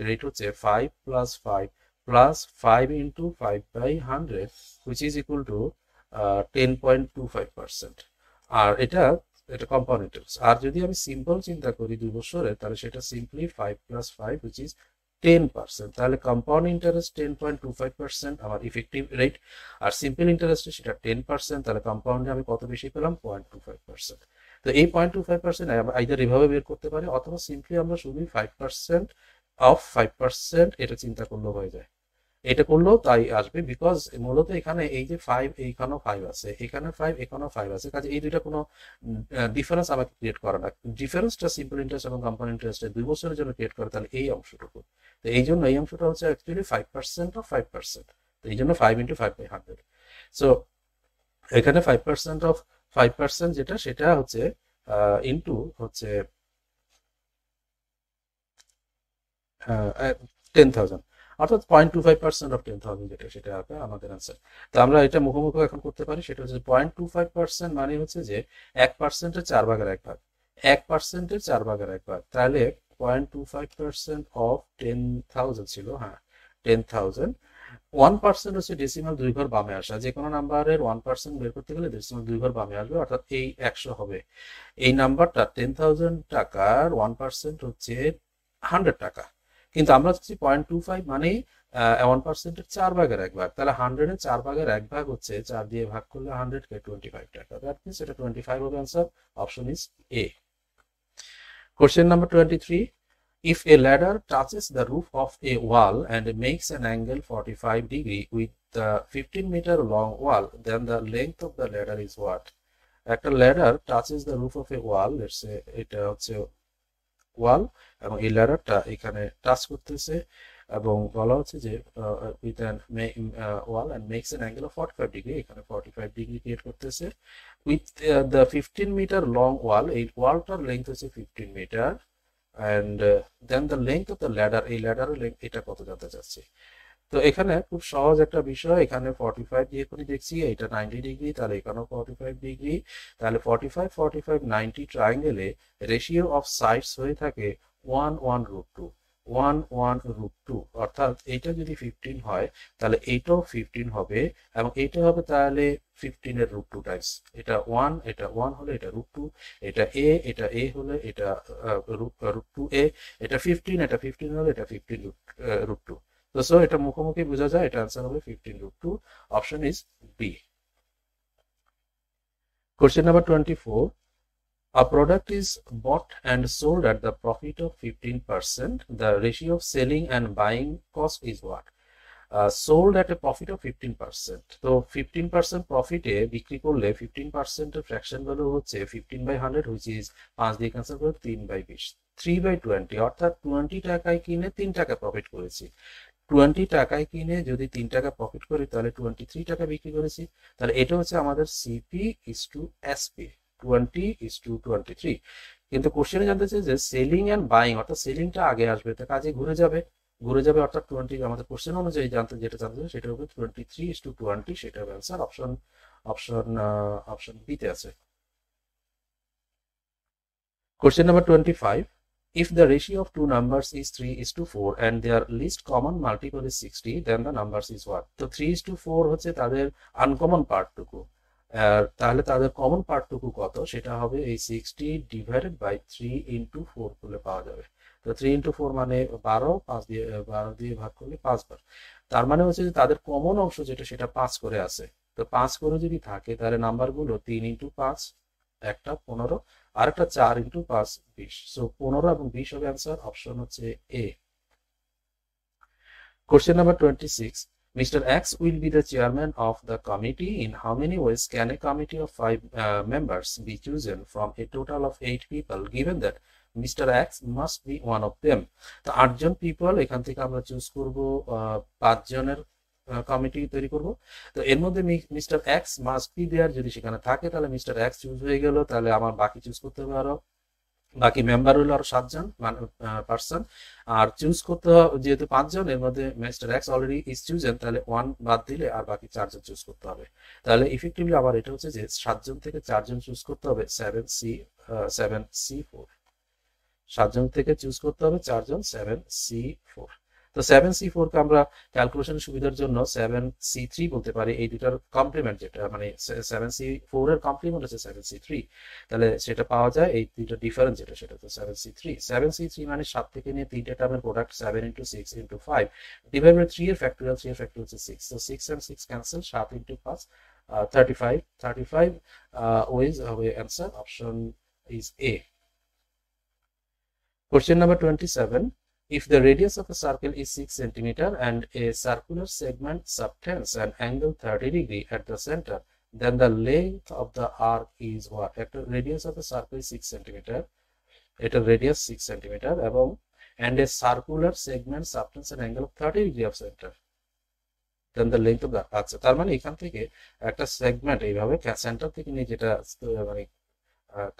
রেট হচ্ছে 5 plus 5 plus 5 into 5/100, which is equal two 10.25%। আর এটা কম্পাউন্ড ইন্টারেস্ট। আর যদি আমি সিম্পল চিন্তা করি 2 বছরে, তাহলে সেটা সিম্পলি 5 প্লাস 5 হুইচ ইজ 10%, তাহলে কম্পাউন্ড ইন্টারেস্ট 10.25% আমার ইফেক্টিভ রেট, আর সিম্পল ইন্টারেস্টে সেটা 10%, তাহলে কম্পাউন্ডে আমি কত বেশি পেলাম 0.25%। তো এই 0.25% আইদার এভাবে বের করতে পারি, অথবা সিম্পলি আমরা শুধু 5% অফ 5% এটা চিন্তা করলেও হয়ে যায়, এটা করলেও তাই আসবে, বিকজ মূলত এখানে এই যে 5, এইখানেও 5 আছে, এখানে 5, এখানেও 5 আছে, কাজে এই দুইটা কোনো ডিফারেন্স আমাকে ক্রিয়েট করে না। ডিফারেন্সটা সিম্পল ইন্টারেস্ট এবং কম্পাউন্ড ইন্টারেস্টের 2 বছরের জন্য ক্রিয়েট করে, তাহলে এই অংশটুকু। তো এই জন্য এই অংশটা হচ্ছে অ্যাকচুয়ালি 5% অফ 5%, তো এই জন্য 5 ইন্টু 5/100। সো এখানে 5% অফ 5% যেটা, সেটা হচ্ছে ইন্টু হচ্ছে 10,000, অর্থাৎ 0.25% অফ 10,000, যেটা সেটা হবে আমাদের आंसर। তো আমরা এটা মুখোমুখি এখন করতে পারি, সেটা হচ্ছে 0.25% মানে হচ্ছে যে 1%-এর 4 ভাগের 1 ভাগ, 1%-এর 4 ভাগের 1 ভাগ, তাহলে 0.25% অফ 10,000 ছিল, হ্যাঁ 10,000। 1% হচ্ছে ডেসিমাল 2 ঘর বামে আসা, যে কোনো নাম্বারের 1% বের করতে গেলে ডেসিমাল 2 ঘর বামে আসবে, অর্থাৎ এই 100 হবে। এই নাম্বারটা 10,000 টাকার 1% হচ্ছে 100 টাকা, কিন্তু আমরা হচ্ছে 0.25 মানে 1%-এর 4 ভাগের 1 ভাগ, তাহলে 100-এর 4 ভাগের 1 ভাগ হচ্ছে 4 দিয়ে ভাগ করলে 100-কে 25 টাকা, দ্যাট মিন্স এটা 25 হবে answer, option is a. Question number 23. if a ladder touches the roof of a wall and makes an angle 45 degree with the 15-meter long wall, then the length of the ladder is what? একটা ladder touches the roof of a wall, let's say এটা হচ্ছে ওয়াল এবং এই ladderটা এখানে touch করতেছে এবং বলা হচ্ছে যে with an wall and makes an angle of 45 degree, এখানে 45 ডিগ্রি ক্রিয়েট করতেছে with the 15-meter long wall, এই ওয়ালটার লেন্থ হচ্ছে 15 metre and then the length of the ladder, এই ladder-এর লেন্থ এটা কত জানতে চাচ্ছি। তো এখানে খুব সহজ একটা বিষয়, এখানে 45 দিয়ে করে দেখছি, এটা 90 ডিগ্রি, তাহলে এখানেও 45 ডিগ্রি, তাহলে 45 45 90 ট্রায়াঙ্গেলে রেশিও অফ সাইডস হয়ে থাকে 1 1 রুট 2 1 1 রুট 2, অর্থাৎ এইটা যদি 15 হয় তাহলে এইটাও 15 হবে এবং এইটা হবে তাহলে 15 এর রুট 2 টাইমস, এটা 1 হলে এটা রুট 2, এটা a হলে এটা রুট 2a, এটা 15 হলে এটা 15 রুট 2। So এটা মুখোমুখি বোঝা যায়, এটা आंसर হবে 15 root 2, option is B। Question number 24, a product is bought and sold at the profit of 15%, the ratio of selling and buying cost is what? Sold at a profit of 15%, তো 15% প্রফিটে বিক্রি করলে 15% এর fraction value হচ্ছে 15/100 which is 5 দিয়ে cancel করে 3/20, 3/20 অর্থাৎ 20 টাকায় কিনে 3 টাকা প্রফিট করেছি। 20 টাকায় কিনে যদি 3 টাকা প্রফিট করি তাহলে 23 টাকা বিক্রি করেছি, তাহলে এটা হচ্ছে আমাদের CP is to SP, 20 is to 23। কিন্তু কোশ্চেনে জানতে চাই যে সেলিং এন্ড বাইং, অর্থাৎ সেলিংটা আগে আসবে, তো কাজে ঘুরে যাবে অর্থাৎ 20, আমাদের কোশ্চেন অনুযায়ী যেটা জানতে চাই সেটা হবে 23 ইজ টু 20, সেটা হবে आंसर, অপশন বি তে আছে। Question number 25, if the ratio of two numbers is 3:4 and their least common multiple is 60, then the numbers is what? তো 3:4 হচ্ছে তাদের আনকমন পার্টটুকু, তাহলে তাদের কমন পার্টটুকু কত, সেটা হবে এই 60 ডিভাইডেড বাই 3 ইনটু 4 করলে পাওয়া যাবে। তো 3 ইনটু 4 মানে 12, 12 দিয়ে ভাগ করলে 5 বার, তার মানে হচ্ছে যে তাদের কমন অংশ যেটা সেটা 5 করে আছে। তো 5 করে যদি থাকে তাহলে নাম্বারগুলো 3 ইনটু 5 একটা 15 আর একটা 4 ইনটু 5 20, সো 15 এবং 20 হবে आंसर, অপশন হচ্ছে A. Question number 26, Mr. X will be the chairman of the committee. In how many ways can a committee of 5 members be chosen from a total of 8 people, given that Mr. X must be one of them? তো 8 জন people, এখান থেকে আমরা choose করব 5 জনের committee তৈরি করব। তো এর মধ্যে mister X must be there, যদি সেখানে থাকে তাহলে মিস্টার এক্স চুজ হয়ে গেল, তাহলে আমার বাকি চুজ করতে হবে আরো, বাকি মেম্বার হলো আরো 7 জন পার্সন, আর চুজ করতে হবে যেহেতু 5 জন, এর মধ্যে mister X already is chosen, তাহলে 1 বাদ দিলে আর বাকি 4 জন চুজ করতে হবে। তাহলে ইফেক্টিভলি আবার এটা হচ্ছে যে 7 জন থেকে 4 জন চুজ করতে হবে, 7C4, 7 জন থেকে চুজ করতে হবে 4 জন, 7C4। তো 7C4 কে আমরা ক্যালকুলেশন সুবিধার জন্য 7C3 বলতে পারি, এই দুটার কমপ্লিমেন্ট যেটা মানে 7C4 এর কমপ্লিমেন্ট হচ্ছে 7C3, তাহলে সেটা পাওয়া যায় এই দুটো ডিফারেন্স যেটা সেটা তো 7C3 মানে 7 থেকে নিয়ে 3টা টার্মের product 7 into 6 into 5 divide by 3 এর ফ্যাক্টরিয়াল, 3 এর ফ্যাক্টরিয়াল হচ্ছে 6, তো 6 and 6 ক্যান্সেল, 7 ইনটু 5 35 ওয়েজ হবে answer, option is a. Question number 27, if the radius of a circle is 6 cm and a circular segment subtends an angle 30 degree at the center, then the length of the arc is what? একটা radius of a circle is 6 cm, এটা radius 6 cm এবং and a circular segment subtends an angle of 30 degree of center, then the length of the, আচ্ছা তার মানে এখান থেকে একটা segment এইভাবে সেন্টার থেকে নিয়ে যেটা মানে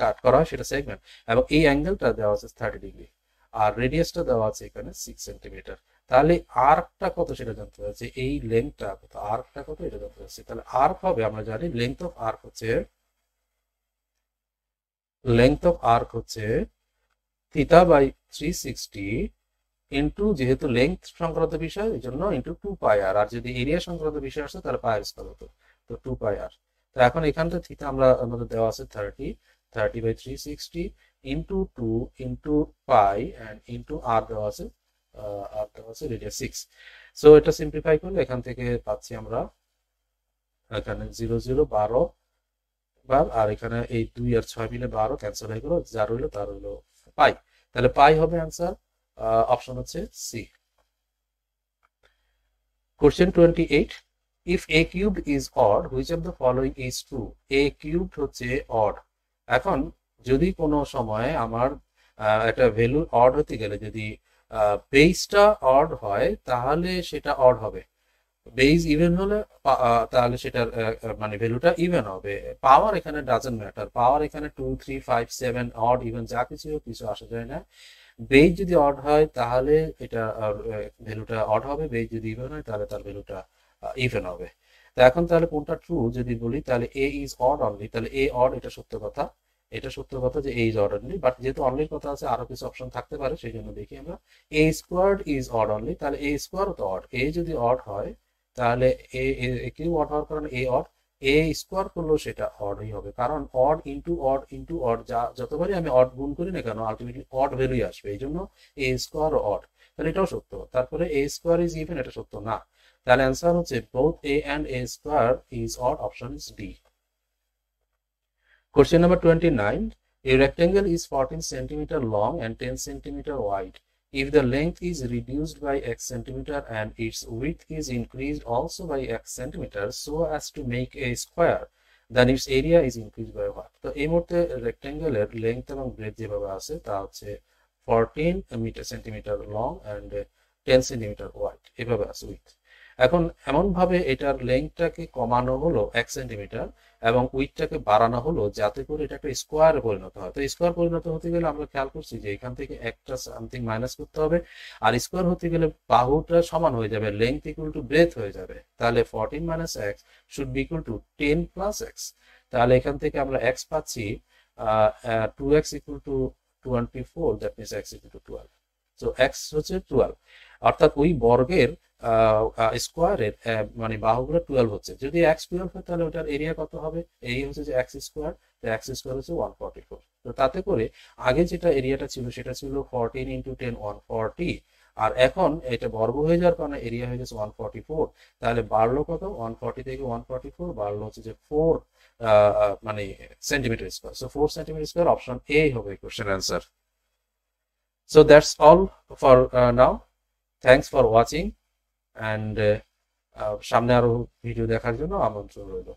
কাট করা হয় সেটা সেগমেন্ট, এবং এই অ্যাঙ্গেলটা দেওয়া আছে 30 ডিগ্রি আর রেডিয়াসটা দেওয়া আছে এখানে 6 সেন্টিমিটার, তাহলে আর্কটা কত সেটা জানতে হবে, এই লেন্থটা কত, আর্কটা কত এটা জানতে হবে। তাহলে আর্ক হবে, আমরা জানি লেন্থ অফ আর্ক হচ্ছে থিটা বাই 360 ইনটু, যেহেতু লেন্থ সংক্রান্ত বিষয় এই জন্য ইনটু 2 পাই আর, আর যদি এরিয়া সংক্রান্ত বিষয় আসছে তাহলে পাই স্কয়ার হতো, তো 2 পাই আর। তো এখন এখানটা থিটা আমাদের দেওয়া আছে 30 by 360 into 2 into pi and into R দেওয়া আছে রেডিয়াস 6। সো এটা সিম্পলিফাই করলে এখান থেকে পাচ্ছি আমরা এখানে 0 0 12 বার, আর এখানে এই 2 আর 6 মিলে 12 ক্যান্সেল হয়ে গেল, যা রইলো তার হলো পাই, তাহলে পাই হবে आंसर অপশন হচ্ছে C. Question 28, if a cubed is odd which of the following is true? a cubed হচ্ছে odd। এখন যদি কোনো সময় আমার একটা ভ্যালু অড হতে গেলে যদি বেসটা অড হয় তাহলে সেটা অড হবে, বেস ইভেন হলে তাহলে সেটার মানে ভ্যালুটা ইভেন হবে। পাওয়ার এখানে ডাজন্ট ম্যাটার, পাওয়ার এখানে 2 3 5 7 অড ইভেন যা কিছু কিছু আসা যায় না। বেস যদি অড হয় তাহলে এটা ভ্যালুটা অড হবে, বেস যদি ইভেন হয় তাহলে তার ভ্যালুটা ইভেন হবে। তো এখন তাহলে কোনটা ট্রু যদি বলি তাহলে এ ইজ অড অনলি, তাহলে এ অড, এটা সত্য কথা, এটা সত্য কথা যে এ ইজ অড অনলি। বাট যেহেতু অনলির কথা আছে আরো কিছু অপশন থাকতে পারে সেই জন্য দেখি আমরা এ স্কোয়ার্ড ইজ অড অনলি, তাহলে এ স্কোয়ারও তো অড, এ যদি অড হয় তাহলে এ কিউ অড হওয়ার কারণে এ অড, এ স্কোয়ার করলেও সেটা অডই হবে, কারণ অড ইন্টু অড যা যতবারই আমি অড গুণ করি না কেন আলটিমেটলি অড ভ্যালুই আসবে, এই জন্য এ স্কোয়ার ও অড, তাহলে এটাও সত্য। তারপরে এ স্কোয়ার ইজ ইভেন, এটা সত্য না, তাহলে অ্যান্সার হচ্ছে both a and a square is odd, option is D. Question number 29, a rectangle is 14 centimeter long and 10 centimeter wide. If the length is reduced by x centimeter and its width is increased also by x centimeter so as to make a square, then its area is increased by what? তো এই মুহূর্তে রেক্ট্যাঙ্গেলের length এবং breadth যেভাবে আছে তা হচ্ছে 14 centimetre long and 10 centimetre wide, এভাবে আছে উইথ। এখন এমন ভাবে এটার লেংথটাকে কমানো হলো 1 সেন্টিমিটার এবং উইথটাকে বাড়ানো হলো যাতে করে এটা একটা স্কোয়ারে পরিণত হয়। তো স্কোয়ার পরিণত হতে গেলে আমরা খেয়াল করছি যে এখান থেকে একটা সামথিং মাইনাস করতে হবে, আর স্কোয়ার হতে গেলে বাহুটা সমান হয়ে যাবে, লেংথ ইকুয়াল টু ব্রেথ হয়ে যাবে, তাহলে 14 minus x should be equal to 10 plus x. তাহলে এখান থেকে আমরা এক্স পাচ্ছি 2x equal to 24, that means x equal to 12। So x হচ্ছে 12, অর্থাৎ ওই বর্গের স্কোয়ারের মানে বাহুগুলো 12 হচ্ছে। যদি এক্স 12 হয় তাহলে ওটার এরিয়া কত হবে? এরিয়া হচ্ছে যে এক্স স্কোয়ার, তো এক্স স্কোয়ার হচ্ছে 144। তো তাতে করে আগে যেটা এরিয়াটা ছিল সেটা ছিল 14 ইন্টু 10 140, আর এখন এটা বর্গ হয়ে যাওয়ার কারণে এরিয়া হয়ে গেছে 144, তাহলে বাড়লো কত? 140 থেকে 144 বাড়লো হচ্ছে যে 4 মানে centimetre square. So 4 centimetre square, option A হবে question answer. So that's all for now. Thanks for watching and সামনে আরো ভিডিও দেখার জন্য আমন্ত্রণ রইল।